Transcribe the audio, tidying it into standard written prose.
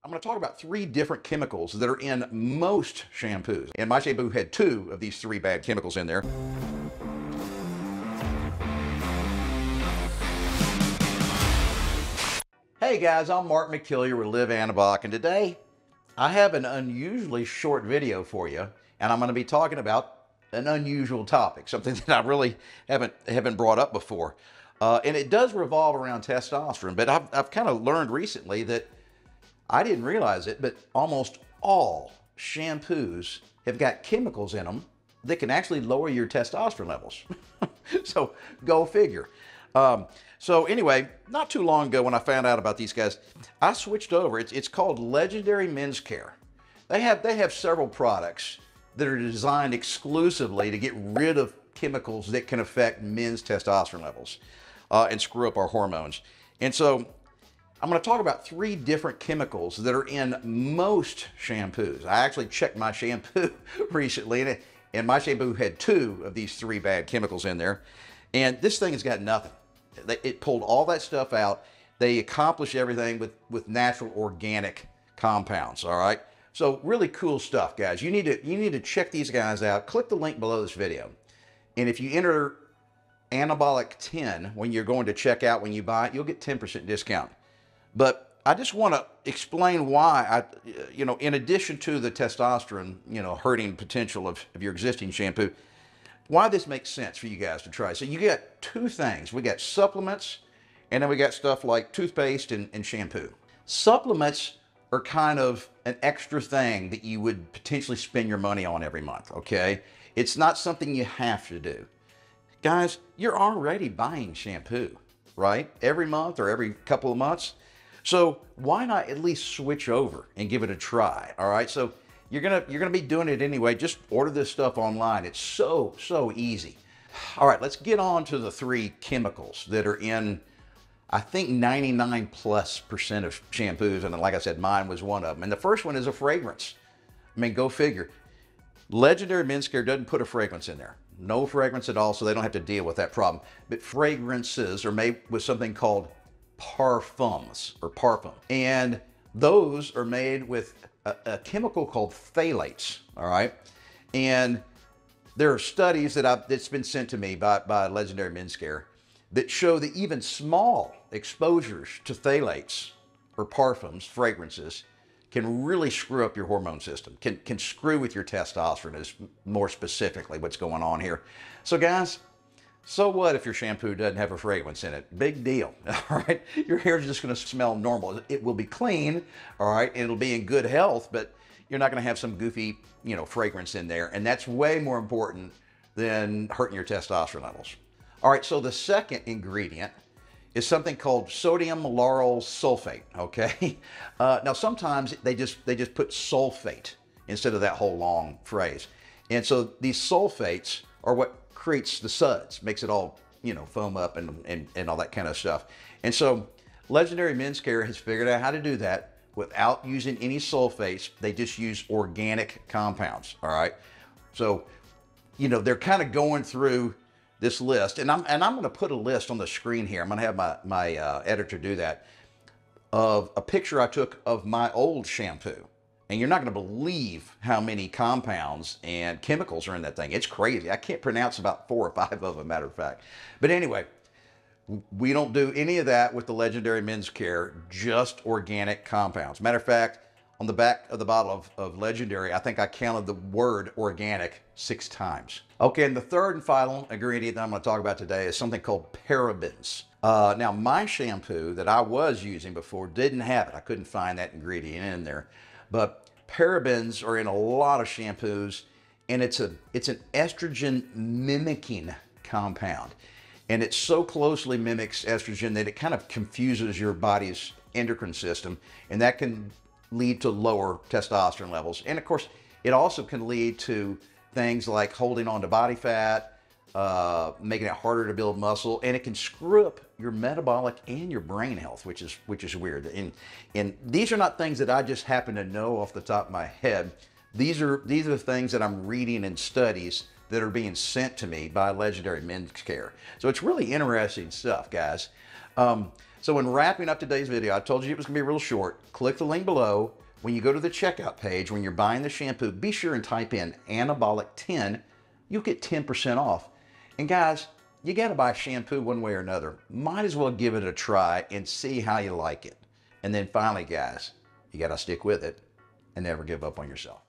I'm going to talk about 3 different chemicals that are in most shampoos. And my shampoo had 2 of these 3 bad chemicals in there. Hey guys, I'm Mark McKillier with Live Anabolic, and today I have an unusually short video for you, and I'm going to be talking about an unusual topic, something that I really haven't brought up before. And it does revolve around testosterone, but I've kind of learned recently that I didn't realize it, but almost all shampoos have got chemicals in them that can actually lower your testosterone levels. So go figure. So anyway, not too long ago when I found out about these guys, I switched over. It's called Legendary Men's Care. They have several products that are designed exclusively to get rid of chemicals that can affect men's testosterone levels and screw up our hormones. And so I'm going to talk about 3 different chemicals that are in most shampoos. I actually checked my shampoo recently, and my shampoo had 2 of these 3 bad chemicals in there. And this thing has got nothing. It pulled all that stuff out. They accomplish everything with natural organic compounds, all right? So really cool stuff, guys. You need to check these guys out. Click the link below this video. And if you enter Anabolic 10 when you're going to check out when you buy it, you'll get 10% discount. But I just want to explain why in addition to the testosterone, hurting potential of your existing shampoo, why this makes sense for you guys to try. So you get 2 things. We got supplements, and then we got stuff like toothpaste and shampoo. Supplements are kind of an extra thing that you would potentially spend your money on every month, okay? It's not something you have to do. Guys, you're already buying shampoo, right? Every month or every couple of months. So why not at least switch over and give it a try, all right? So you're gonna be doing it anyway. Just order this stuff online. It's so easy. All right, let's get on to the 3 chemicals that are in, I think 99+% of shampoos, and like I said, mine was one of them. And the first one is a fragrance. I mean, go figure. Legendary Men's Care doesn't put a fragrance in there. No fragrance at all, so they don't have to deal with that problem. But fragrances are made with something called parfums or parfum. And those are made with a chemical called phthalates, all right? And there are studies that's been sent to me by Legendary Men's Care that show that even small exposures to phthalates or parfums, fragrances, can really screw up your hormone system, can screw with your testosterone is more specifically what's going on here. So guys, so what if your shampoo doesn't have a fragrance in it? Big deal, all right? Your hair is just gonna smell normal. It will be clean, all right? And it'll be in good health, but you're not gonna have some goofy, fragrance in there. And that's way more important than hurting your testosterone levels. All right, so the second ingredient is something called sodium lauryl sulfate, okay? Now sometimes they just put sulfate instead of that whole long phrase. And so these sulfates are what creates the suds, makes it all, foam up and all that kind of stuff. And so Legendary Men's Care has figured out how to do that without using any sulfates. They just use organic compounds, all right? So, they're kind of going through this list, and I'm going to put a list on the screen here. I'm going to have my editor do that, of a picture I took of my old shampoo. And you're not going to believe how many compounds and chemicals are in that thing. It's crazy. I can't pronounce about 4 or 5 of them, matter of fact. But anyway, we don't do any of that with the Legendary Men's Care, just organic compounds. Matter of fact, on the back of the bottle of Legendary, I think I counted the word organic 6 times. Okay, and the third and final ingredient that I'm going to talk about today is something called parabens. Now, my shampoo that I was using before didn't have it. I couldn't find that ingredient in there. But parabens are in a lot of shampoos, and it's an estrogen mimicking compound. And it so closely mimics estrogen that it kind of confuses your body's endocrine system, and that can lead to lower testosterone levels. And of course, it also can lead to things like holding on to body fat, making it harder to build muscle, and it can screw up your metabolic and your brain health, which is weird. And these are not things that I just happen to know off the top of my head. These are things that I'm reading in studies that are being sent to me by Legendary Men's Care. So it's really interesting stuff, guys. So in wrapping up today's video, I told you it was gonna be real short. Click the link below. When you go to the checkout page, when you're buying the shampoo, be sure and type in Anabolic 10. You'll get 10% off. And guys, you gotta buy shampoo one way or another. Might as well give it a try and see how you like it. And then finally, guys, you gotta stick with it and never give up on yourself.